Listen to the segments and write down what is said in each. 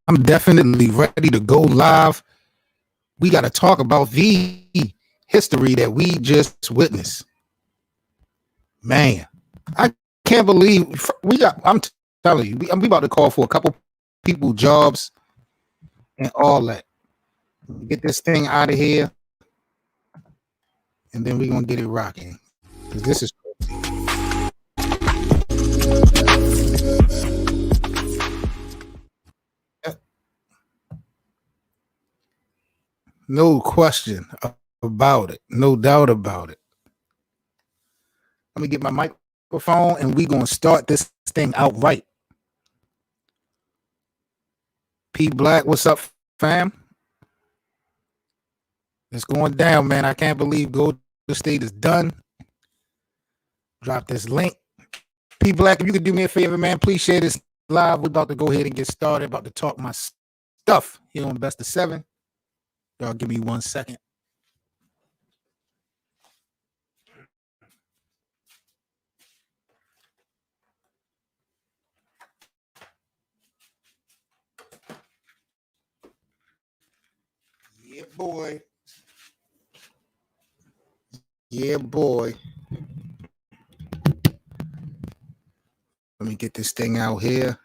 I'm definitely ready to go live. We got to talk about the history that we just witnessed. Man, I can't believe we got. I'm telling you, we about to call for a couple people jobs and all that. Get this thing out of here, and then we're gonna get it rocking. Because this is no question about it, no doubt about it. Let me get my microphone, and we gonna start this thing out right. P Black, what's up, fam? It's going down, man. I can't believe Golden State is done. Drop this link. P Black, if you could do me a favor, man, please share this live. We're about to go ahead and get started. About to talk my stuff here on Best of 7. Y'all give me 1 second. Yeah, boy. Yeah, boy. Let me get this thing out here.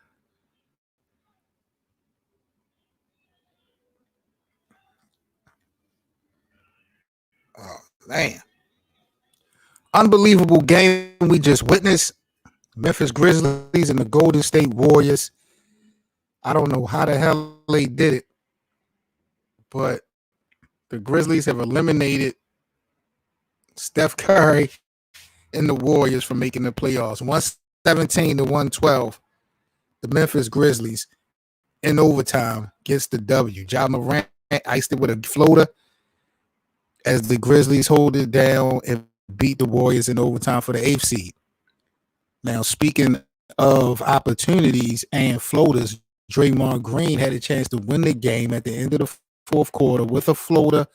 Oh, man. Unbelievable game we just witnessed. Memphis Grizzlies and the Golden State Warriors. I don't know how the hell they did it, but the Grizzlies have eliminated Steph Curry and the Warriors from making the playoffs. 117 to 112. The Memphis Grizzlies in overtime gets the W. Ja Morant iced it with a floater as the Grizzlies hold it down and beat the Warriors in overtime for the 8th seed. Now, speaking of opportunities and floaters, Draymond Green had a chance to win the game at the end of the fourth quarter with a floater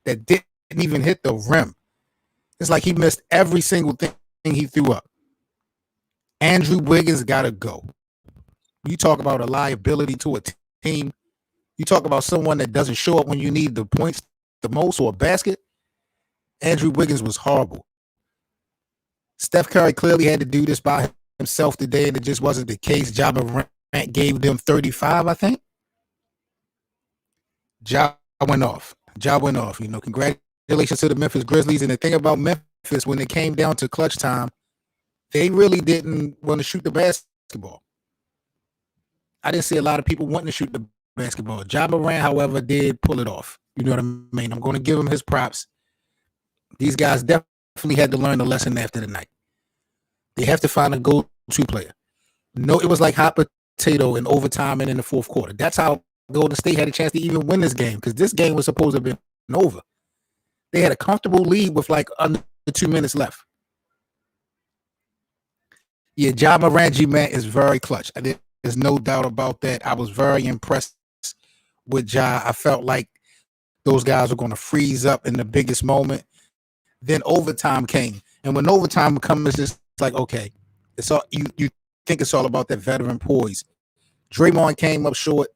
that didn't even hit the rim. It's like he missed every single thing he threw up. Andrew Wiggins got to go. You talk about a liability to a team. You talk about someone that doesn't show up when you need the points the most or a basket. Andrew Wiggins was horrible. Steph Curry clearly had to do this by himself today, and it just wasn't the case. Ja Morant gave them 35, I think. Ja went off. You know, congratulations to the Memphis Grizzlies. And the thing about Memphis, when it came down to clutch time, they really didn't want to shoot the basketball. I didn't see a lot of people wanting to shoot the basketball. Ja Morant, however, did pull it off. You know what I mean? I'm going to give him his props. These guys definitely had to learn the lesson after the night. They have to find a go-to player. No, it was like hot potato in overtime and in the fourth quarter. That's how Golden State had a chance to even win this game, because this game was supposed to have been over. They had a comfortable lead with like under 2 minutes left. Yeah, Ja Morant, G-Man, is very clutch. There's no doubt about that. I was very impressed with Ja. I felt like those guys were going to freeze up in the biggest moment. Then overtime came. And when overtime comes, it's just like, okay, it's all you think it's all about that veteran poise. Draymond came up short.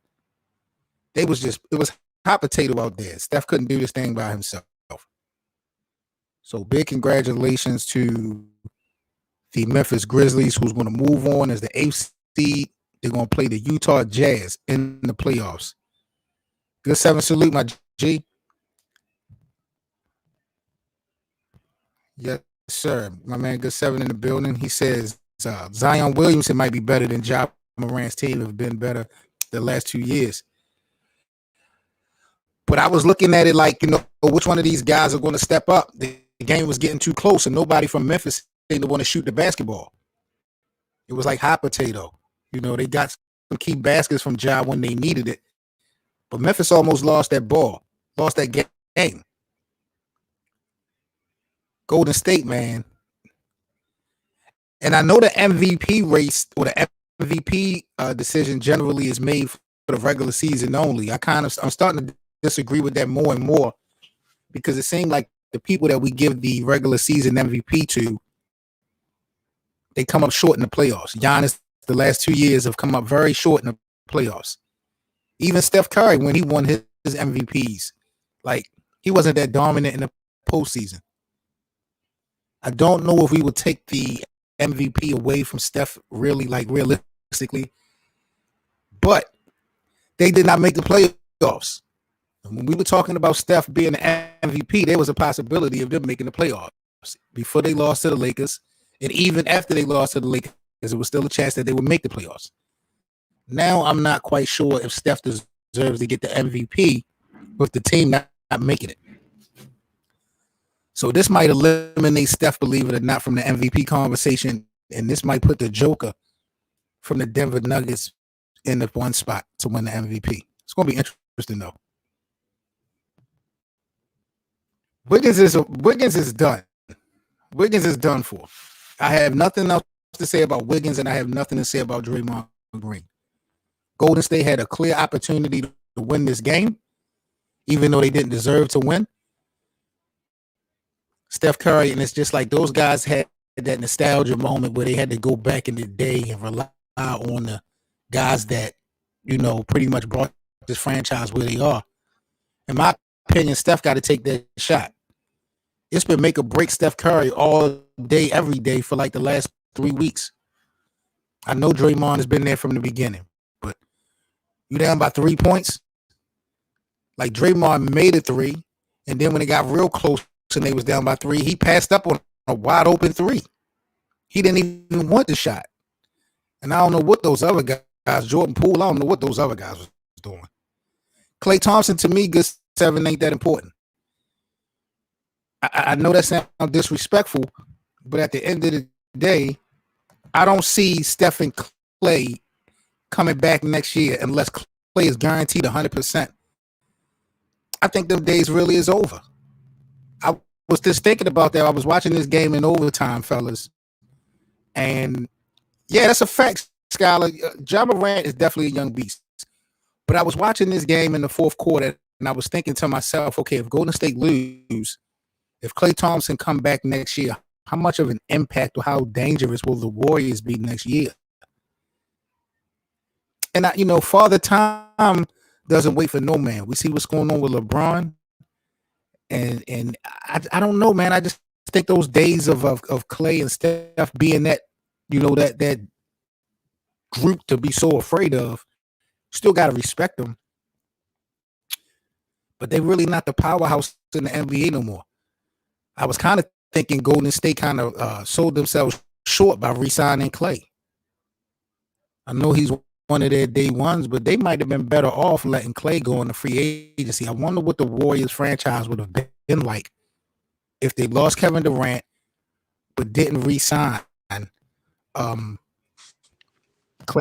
It was hot potato out there. Steph couldn't do this thing by himself. So big congratulations to the Memphis Grizzlies, who's going to move on as the 8th seed. They're going to play the Utah Jazz in the playoffs. Good 7 salute, my G. Yes, sir. My man, Good 7 in the building. He says Zion Williamson might be better than Ja Morant's team have been better the last 2 years. But I was looking at it like, you know, which one of these guys are going to step up? The game was getting too close, and nobody from Memphis seemed to want to shoot the basketball. It was like hot potato. You know, they got some key baskets from Ja when they needed it. But Memphis almost lost that ball, lost that game. Golden State, man. And I know the MVP race or the MVP decision generally is made for the regular season only. I'm starting to disagree with that more and more, because it seemed like the people that we give the regular season MVP to, they come up short in the playoffs. Giannis, the last 2 years, have come up very short in the playoffs. Even Steph Curry, when he won his MVPs, like he wasn't that dominant in the postseason. I don't know if we would take the MVP away from Steph really, like realistically, but they did not make the playoffs. When we were talking about Steph being an MVP, there was a possibility of them making the playoffs before they lost to the Lakers. And even after they lost to the Lakers, there was still a chance that they would make the playoffs. Now, I'm not quite sure if Steph deserves to get the MVP with the team not making it. So this might eliminate Steph, believe it or not, from the MVP conversation. And this might put the Joker from the Denver Nuggets in the one spot to win the MVP. It's going to be interesting, though. Wiggins is done. Wiggins is done for. I have nothing else to say about Wiggins, and I have nothing to say about Draymond Green. Golden State had a clear opportunity to win this game, even though they didn't deserve to win. Steph Curry, and it's just like those guys had that nostalgia moment where they had to go back in the day and rely on the guys that, pretty much brought this franchise where they are. In my opinion, Steph got to take that shot. It's been make or break Steph Curry all day, every day for like the last 3 weeks. I know Draymond has been there from the beginning, but you down by 3 points? Like Draymond made a three, and then when it got real close and they was down by 3, he passed up on a wide open 3. He didn't even want the shot. And I don't know what those other guys, Jordan Poole, I don't know what those other guys was doing. Klay Thompson, to me, good 7 ain't that important. I know that sounds disrespectful, but at the end of the day, I don't see Steph and Klay coming back next year unless Klay is guaranteed 100%. I think them days really is over. I was just thinking about that. I was watching this game in overtime, fellas. And, yeah, that's a fact, Skylar. Ja Morant is definitely a young beast. But I was watching this game in the fourth quarter, and I was thinking to myself, okay, if Golden State lose, if Klay Thompson come back next year, how much of an impact or how dangerous will the Warriors be next year? And, Father Time doesn't wait for no man. We see what's going on with LeBron. And I don't know, man. I just think those days of Klay and Steph being that, that group to be so afraid of, still got to respect them. But they're really not the powerhouse in the NBA no more. I was kind of thinking Golden State kind of sold themselves short by re-signing Klay. I know he's one of their day ones, but they might have been better off letting Klay go on the free agency. I wonder what the Warriors franchise would have been like if they lost Kevin Durant but didn't re-sign Klay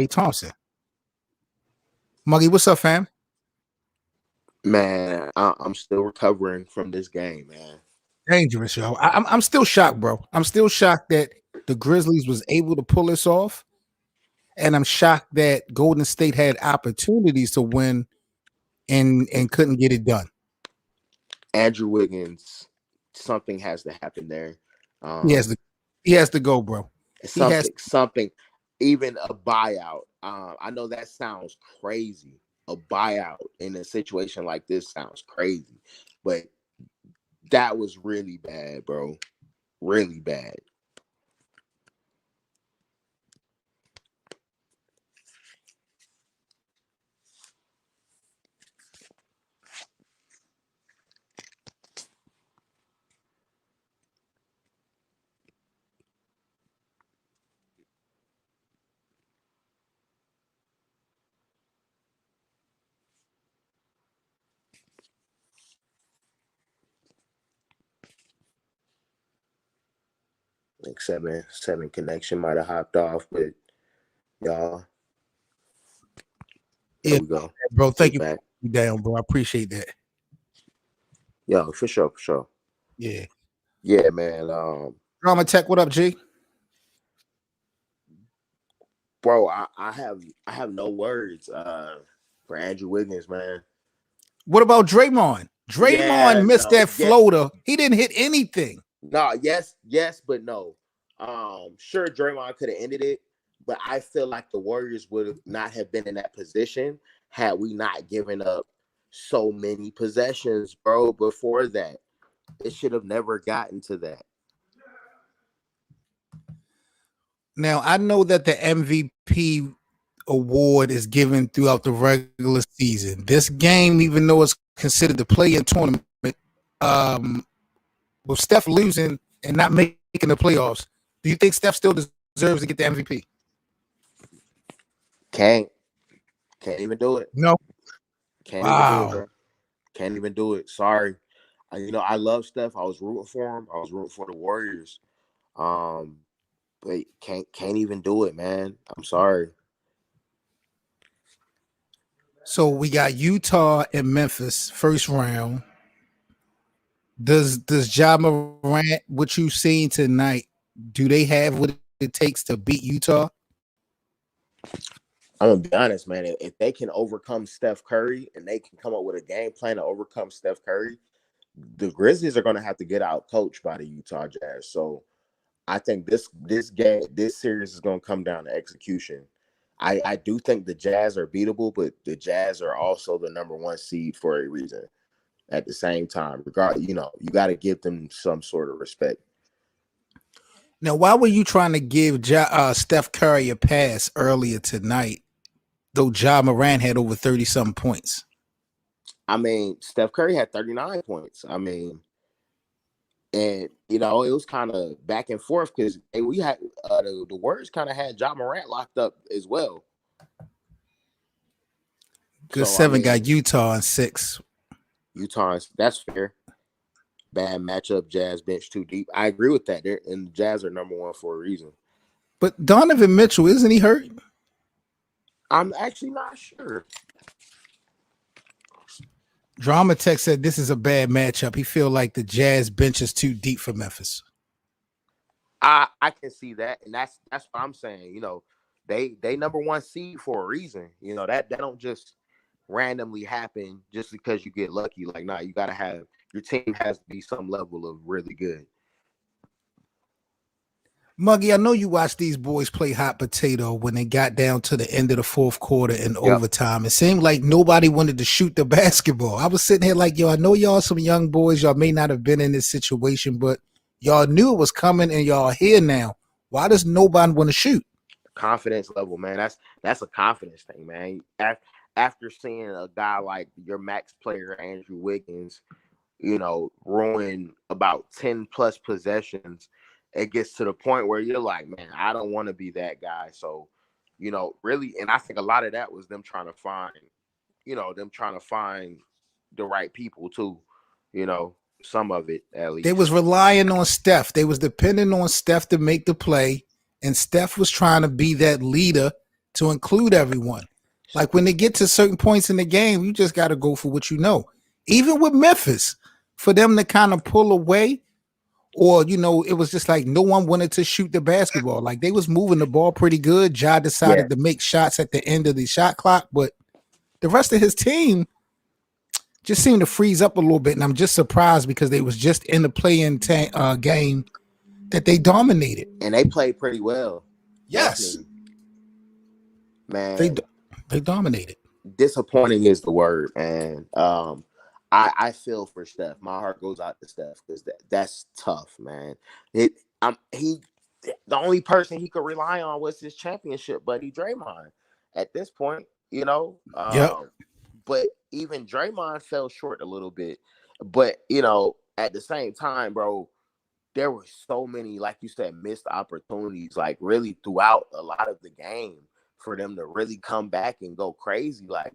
Thompson. Muggy, what's up, fam? Man, I'm still recovering from this game, man. Dangerous, yo. I'm still shocked, bro. I'm still shocked that the Grizzlies was able to pull this off. And I'm shocked that Golden State had opportunities to win and couldn't get it done. Andrew Wiggins, something has to happen there. He has to go, bro. Something, even a buyout. I know that sounds crazy. A buyout in a situation like this sounds crazy, but that was really bad, bro. Really bad. Like seven connection might have hopped off, but y'all. There we go. Bro, thank you. Back. Down, bro. I appreciate that. Yo, for sure. Yeah. Yeah, man. Drama Tech, what up, G? Bro, I have no words for Andrew Wiggins, man. What about Draymond? Draymond missed that floater. He didn't hit anything. No, yes, but no. Sure, Draymond could have ended it, but I feel like the Warriors would not have been in that position had we not given up so many possessions, bro, before that. It should have never gotten to that. Now I know that the MVP award is given throughout the regular season. This game, even though it's considered the play-in tournament, um, with Steph losing and not making the playoffs, do you think Steph still deserves to get the MVP? Can't even do it. No. Can't even do it, Wow. bro. Can't even do it. Sorry. I love Steph. I was rooting for him. I was rooting for the Warriors. But can't even do it, man. I'm sorry. So we got Utah and Memphis first round. Does Ja Morant, what you've seen tonight, do they have what it takes to beat Utah? I'm gonna be honest, man. If they can overcome Steph Curry and they can come up with a game plan to overcome Steph Curry, the Grizzlies are gonna have to get out coached by the Utah Jazz. So I think this series is gonna come down to execution. I do think the Jazz are beatable, but the Jazz are also the number one seed for a reason. At the same time, you got to give them some sort of respect. Now, why were you trying to give Steph Curry a pass earlier tonight, though Ja Morant had over 30-something points? I mean, Steph Curry had 39 points. I mean, and it was kind of back and forth because we had the Warriors kind of had Ja Morant locked up as well. Good seven got Utah in 6. Utah, that's fair. Bad matchup. Jazz bench too deep. I agree with that. And the Jazz are number one for a reason. But Donovan Mitchell, isn't he hurt? I'm actually not sure. Drama Tech said this is a bad matchup. He feel like the Jazz bench is too deep for Memphis. I can see that, and that's what I'm saying. They number one seed for a reason. That don't just randomly happen just because you get lucky. Like, nah, you gotta have your team has to be some level of really good. Muggy, I know you watched these boys play hot potato when they got down to the end of the fourth quarter in overtime. It seemed like nobody wanted to shoot the basketball. I was sitting here like, yo, I know y'all some young boys. Y'all may not have been in this situation, but y'all knew it was coming and y'all here now. Why does nobody want to shoot? Confidence level, man. That's a confidence thing, man. After seeing a guy like your max player, Andrew Wiggins, ruin about 10 plus possessions, it gets to the point where you're like, man, I don't want to be that guy. So, really, and I think a lot of that was them trying to find the right people too, some of it at least. They was relying on Steph. They was depending on Steph to make the play, and Steph was trying to be that leader to include everyone. Like when they get to certain points in the game, you just got to go for what you know. Even with Memphis, for them to kind of pull away, or, it was just like no one wanted to shoot the basketball. Like they was moving the ball pretty good. Ja decided to make shots at the end of the shot clock, but the rest of his team just seemed to freeze up a little bit. And I'm just surprised because they was just in the play-in game that they dominated. And they played pretty well. Yes. Definitely. Man. They dominated. Disappointing is the word, man. I feel for Steph. My heart goes out to Steph because that's tough, man. The only person he could rely on was his championship buddy Draymond at this point, But even Draymond fell short a little bit. But at the same time, bro, there were so many, like you said, missed opportunities, like really throughout a lot of the game for them to really come back and go crazy. Like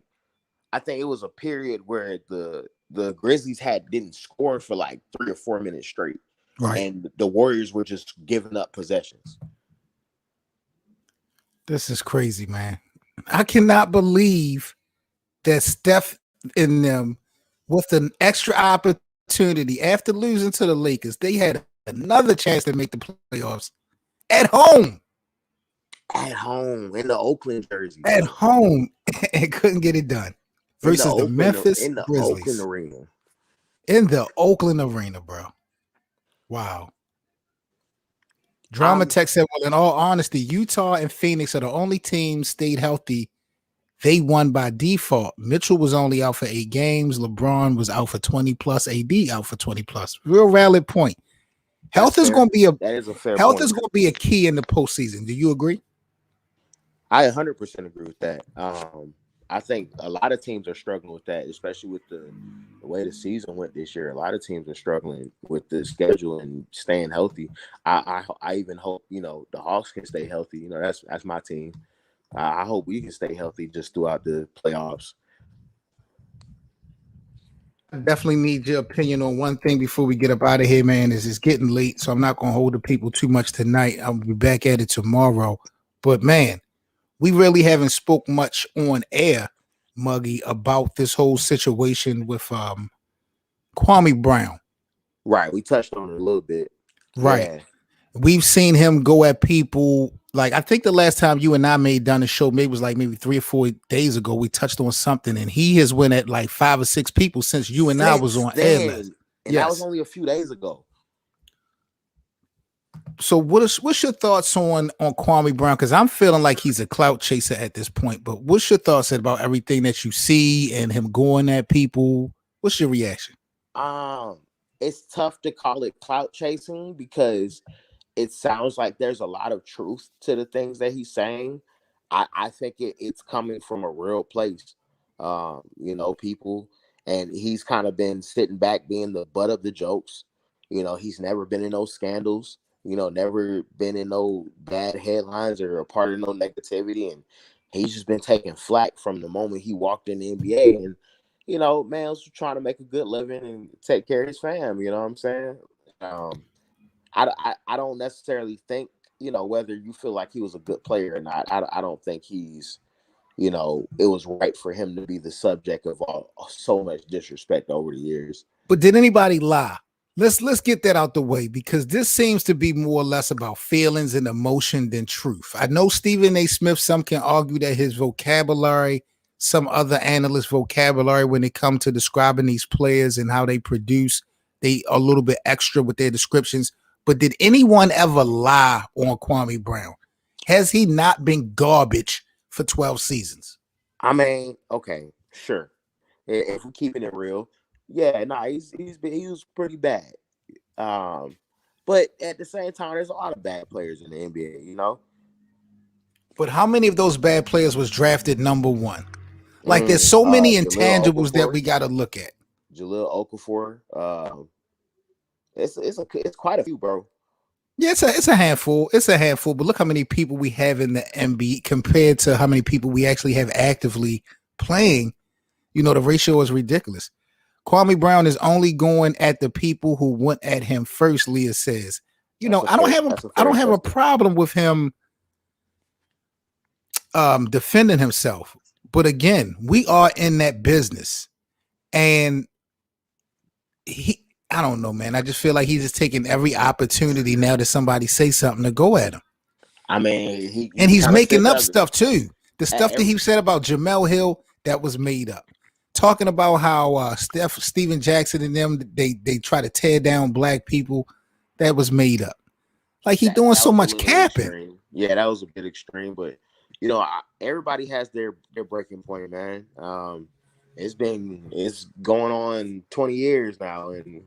I think it was a period where the Grizzlies didn't score for like 3 or 4 minutes straight. Right. And the Warriors were just giving up possessions. This is crazy, man. I cannot believe that Steph in them with an extra opportunity after losing to the Lakers, they had another chance to make the playoffs at home. At home in the Oakland jersey. At home and couldn't get it done. Versus the Memphis Grizzlies. Oakland arena. In the Oakland arena, bro. Wow. Drama Tech said, well, in all honesty, Utah and Phoenix are the only teams stayed healthy they won by default. Mitchell was only out for 8 games. LeBron was out for 20 plus. AD out for 20 plus. Real valid point. That's Health is fair. going to be That is a fair health point. is going to be a key in the postseason. Do you agree? I 100% agree with that. I think a lot of teams are struggling with that, especially with the way the season went this year. A lot of teams are struggling with the schedule and staying healthy. I even hope the Hawks can stay healthy. That's my team. I hope we can stay healthy just throughout the playoffs. I definitely need your opinion on one thing before we get up out of here, man. Is it's getting late, so I'm not going to hold the people too much tonight. I'll be back at it tomorrow. But man, we really haven't spoke much on air, Muggy, about this whole situation with Kwame Brown. Right. We touched on it a little bit. Right. Yeah. We've seen him go at people. Like, I think the last time you and I done a show, maybe it was like maybe 3 or 4 days ago, we touched on something, and he has went at like 5 or 6 people since you and I was Since on airless. then, and that was only a few days ago. So what's your thoughts on Kwame Brown? Because I'm feeling like he's a clout chaser at this point. But what's your thoughts about everything that you see and him going at people? What's your reaction? It's tough to call it clout chasing because it sounds like there's a lot of truth to the things that he's saying. I think it's coming from a real place. People, and he's kind of been sitting back being the butt of the jokes. He's never been in those scandals, never been in no bad headlines or a part of no negativity. And he's just been taking flack from the moment he walked in the NBA. And, man's trying to make a good living and take care of his fam. You know what I'm saying? I don't necessarily think, whether you feel like he was a good player or not. I don't think he's, it was right for him to be the subject of so much disrespect over the years. But did anybody lie? Let's get that out the way, because this seems to be more or less about feelings and emotion than truth. I know Stephen A. Smith, some can argue that his vocabulary, some other analysts' vocabulary when it comes to describing these players and how they produce, they are a little bit extra with their descriptions. But did anyone ever lie on Kwame Brown? Has he not been garbage for 12 seasons? I mean, okay, sure. If we're keeping it real, yeah, he was pretty bad. But at the same time, there's a lot of bad players in the NBA, But how many of those bad players was drafted number 1? Like, there's so many intangibles that we got to look at. Jahlil Okafor. It's quite a few, bro. Yeah, it's a handful. It's a handful. But look how many people we have in the NBA compared to how many people we actually have actively playing. The ratio is ridiculous. Kwame Brown is only going at the people who went at him first. Leah says, I don't have a problem with him defending himself. But again, we are in that business, and I don't know, man. I just feel like he's just taking every opportunity now that somebody say something to go at him. I mean, he's making up stuff too. The stuff that he said about Jamel Hill, that was made up. Talking about how Steven Jackson and them, they try to tear down black people, that was made up. Like, he doing so much capping. Extreme. Yeah, that was a bit extreme, but everybody has their breaking point, man. It's going on 20 years now, and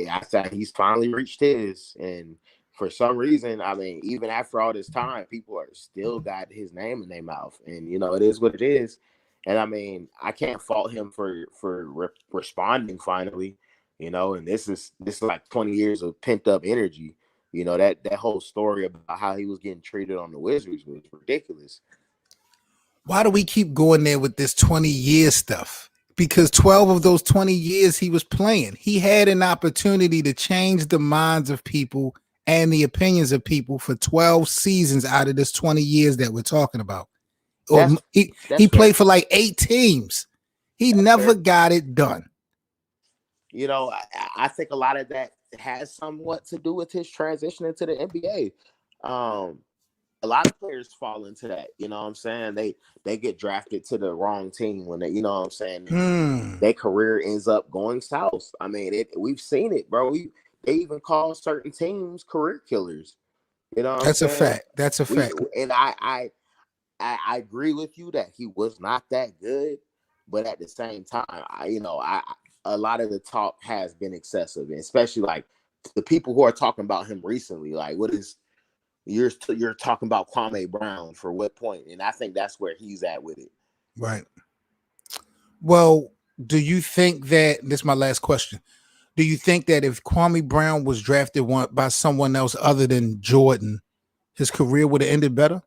I thought he's finally reached his. And for some reason, I mean, even after all this time, people are still got his name in their mouth, and it is what it is. And I mean, I can't fault him for responding finally, And this is like 20 years of pent up energy. That whole story about how he was getting treated on the Wizards was ridiculous. Why do we keep going there with this 20-year stuff? Because 12 of those 20 years he was playing, he had an opportunity to change the minds of people and the opinions of people for 12 seasons out of this 20 years that we're talking about. He played for like 8 teams. He never got it done. I think a lot of that has somewhat to do with his transition into the NBA. A lot of players fall into that. You know what I'm saying? They get drafted to the wrong team when they, you know what I'm saying? Their career ends up going south. I mean, we've seen it, bro. They even call certain teams career killers. You know what I'm saying? That's a fact. And I agree with you that he was not that good, but at the same time, I a lot of the talk has been excessive, and especially like the people who are talking about him recently. Like, what is you're talking about Kwame Brown for what point? And I think that's where he's at with it. Right. Well, do you think that this is my last question? Do you think that if Kwame Brown was drafted by someone else other than Jordan, his career would have ended better?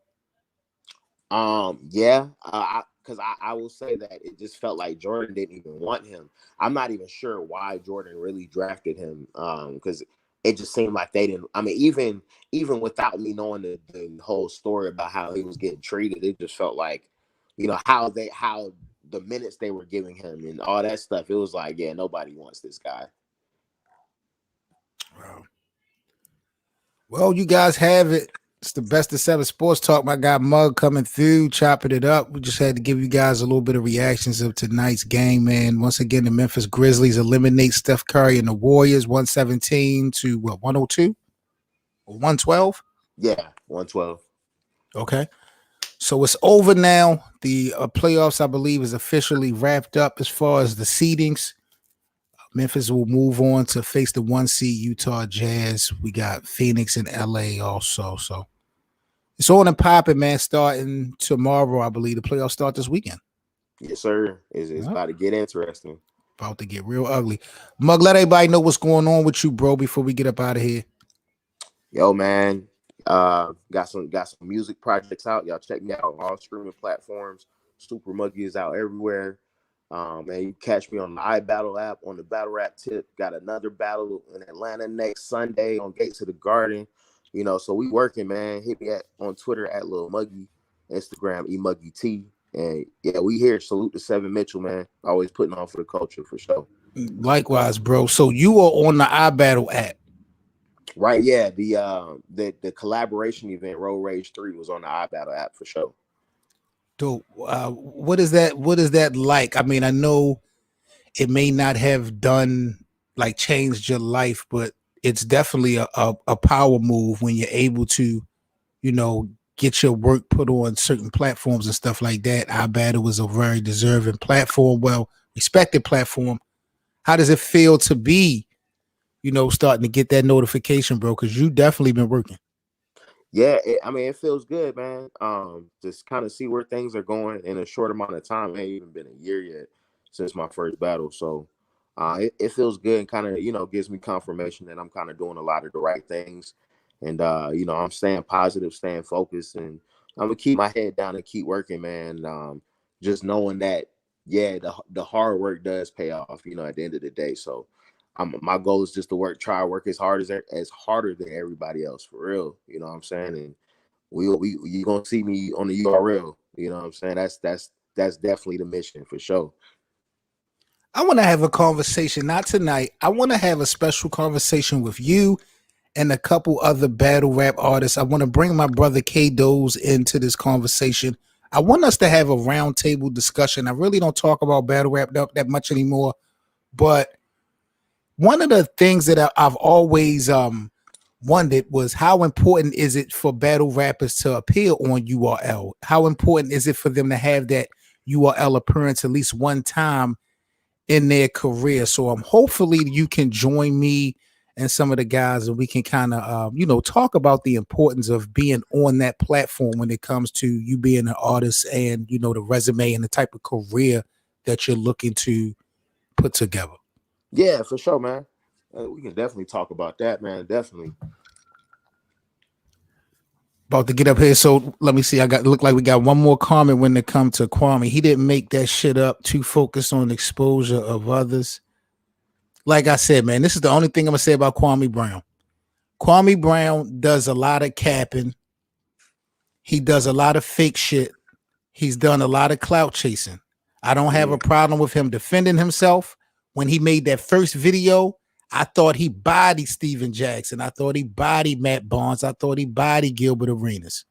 Yeah, because I will say that it just felt like Jordan didn't even want him. I'm not even sure why Jordan really drafted him. Because it just seemed like they didn't. I mean, even without me knowing the whole story about how he was getting treated, it just felt like, how the minutes they were giving him and all that stuff. It was like, yeah, nobody wants this guy. Wow. Well, you guys have it. It's the best of 7 sports talk. My guy Mug coming through, chopping it up. We just had to give you guys a little bit of reactions of tonight's game, man. Once again, the Memphis Grizzlies eliminate Steph Curry and the Warriors 117 to 102 or 112? Yeah, 112. Okay. So it's over now. The playoffs, I believe, is officially wrapped up as far as the seedings. Memphis will move on to face the 1 seed Utah Jazz. We got Phoenix and LA also. So it's on and popping, man. Starting tomorrow, I believe. The playoffs start this weekend. Yes, sir. It's about to get interesting. About to get real ugly. Mug, let everybody know what's going on with you, bro, before we get up out of here. Yo, man. Got some music projects out. Y'all check me out on all streaming platforms. Super Muggy is out everywhere. Man, you catch me on the iBattle app, on the Battle Rap tip. Got another battle in Atlanta next Sunday on Gates of the Garden. So we working, man. Hit me on Twitter at Lil Muggy, Instagram eMuggyT. And yeah, we here. Salute to Seven Mitchell, man. Always putting on for the culture for sure. Likewise, bro. So you are on the iBattle app. Right, yeah. The collaboration event, Road Rage 3, was on the iBattle app for sure. Dope. What is that? What is that like? I mean, I know it may not have done like changed your life, but it's definitely a power move when you're able to, get your work put on certain platforms and stuff like that. iBattle was a very deserving platform, well respected platform. How does it feel to be, starting to get that notification, bro? Because you definitely been working. Yeah, it feels good, man. Just kind of see where things are going in a short amount of time. It ain't even been a year yet since my first battle, so it feels good and kind of gives me confirmation that I'm kind of doing a lot of the right things, and I'm staying positive, staying focused, and I'm gonna keep my head down and keep working, man. Just knowing that, yeah, the hard work does pay off, at the end of the day. So my goal is just to try to work as harder than everybody else, for real. You know what I'm saying? And you gonna see me on the URL. You know what I'm saying? That's definitely the mission for sure. I want to have a conversation, not tonight. I want to have a special conversation with you and a couple other battle rap artists. I want to bring my brother K Doze into this conversation. I want us to have a roundtable discussion. I really don't talk about battle rap that much anymore, but one of the things that I've always wondered was how important is it for battle rappers to appear on URL? How important is it for them to have that URL appearance at least one time in their career? So hopefully you can join me and some of the guys and we can kind of, talk about the importance of being on that platform when it comes to you being an artist and, the resume and the type of career that you're looking to put together. Yeah, for sure, man. We can definitely talk about that, man. Definitely. About to get up here, so let me see. Look like we got one more comment when it comes to Kwame. He didn't make that shit up. Too focused on exposure of others. Like I said, man, this is the only thing I'm gonna say about Kwame Brown. Kwame Brown does a lot of capping. He does a lot of fake shit. He's done a lot of clout chasing. I don't have a problem with him defending himself. When he made that first video, I thought he bodied Steven Jackson. I thought he bodied Matt Barnes. I thought he bodied Gilbert Arenas.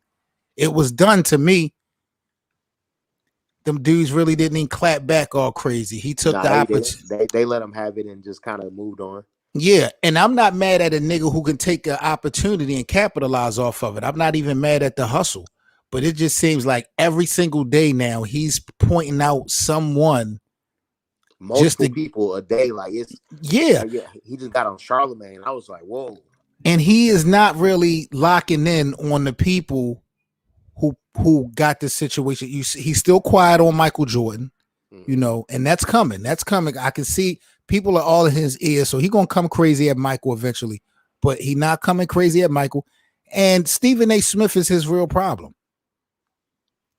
It was done to me. Them dudes really didn't even clap back all crazy. He took the opportunity. They let him have it and just kind of moved on. Yeah, and I'm not mad at a nigga who can take an opportunity and capitalize off of it. I'm not even mad at the hustle. But it just seems like every single day now he's pointing out someone. Multiple people a day, like it's yeah. He just got on Charlemagne. I was like, whoa. And he is not really locking in on the people who got this situation. He's still quiet on Michael Jordan, you know, and that's coming. That's coming. I can see people are all in his ears, so he's gonna come crazy at Michael eventually. But he not coming crazy at Michael. And Stephen A. Smith is his real problem.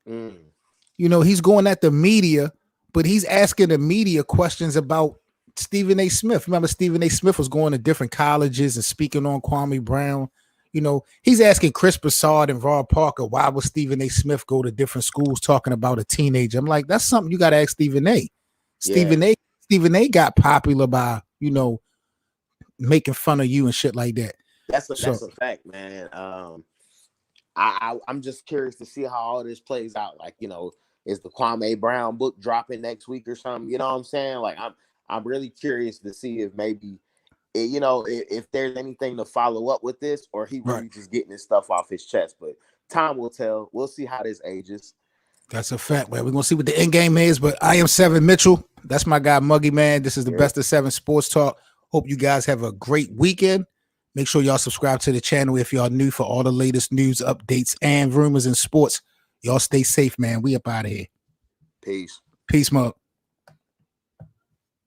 You know, he's going at the media, but he's asking the media questions about Stephen A. Smith. Remember, Stephen A. Smith was going to different colleges and speaking on Kwame Brown. You know, he's asking Chris Broussard and Rob Parker, why would Stephen A. Smith go to different schools talking about a teenager? I'm like, that's something you got to ask Stephen A. Stephen A. got popular by, you know, making fun of you and shit like that. That's a fact, man. I'm just curious to see how all this plays out. Like, you know, is the Kwame Brown book dropping next week or something? You know what I'm saying? Like, I'm really curious to see if maybe, you know, if there's anything to follow up with this, or he really just getting his stuff off his chest. But time will tell. We'll see how this ages. That's a fact, man. We're gonna see what the end game is. But I am Seven Mitchell. That's my guy, Muggy Man. This is the Best of Seven Sports Talk. Hope you guys have a great weekend. Make sure y'all subscribe to the channel if y'all new for all the latest news, updates, and rumors in sports. Y'all stay safe, man. We up out of here. Peace. Peace, Mug.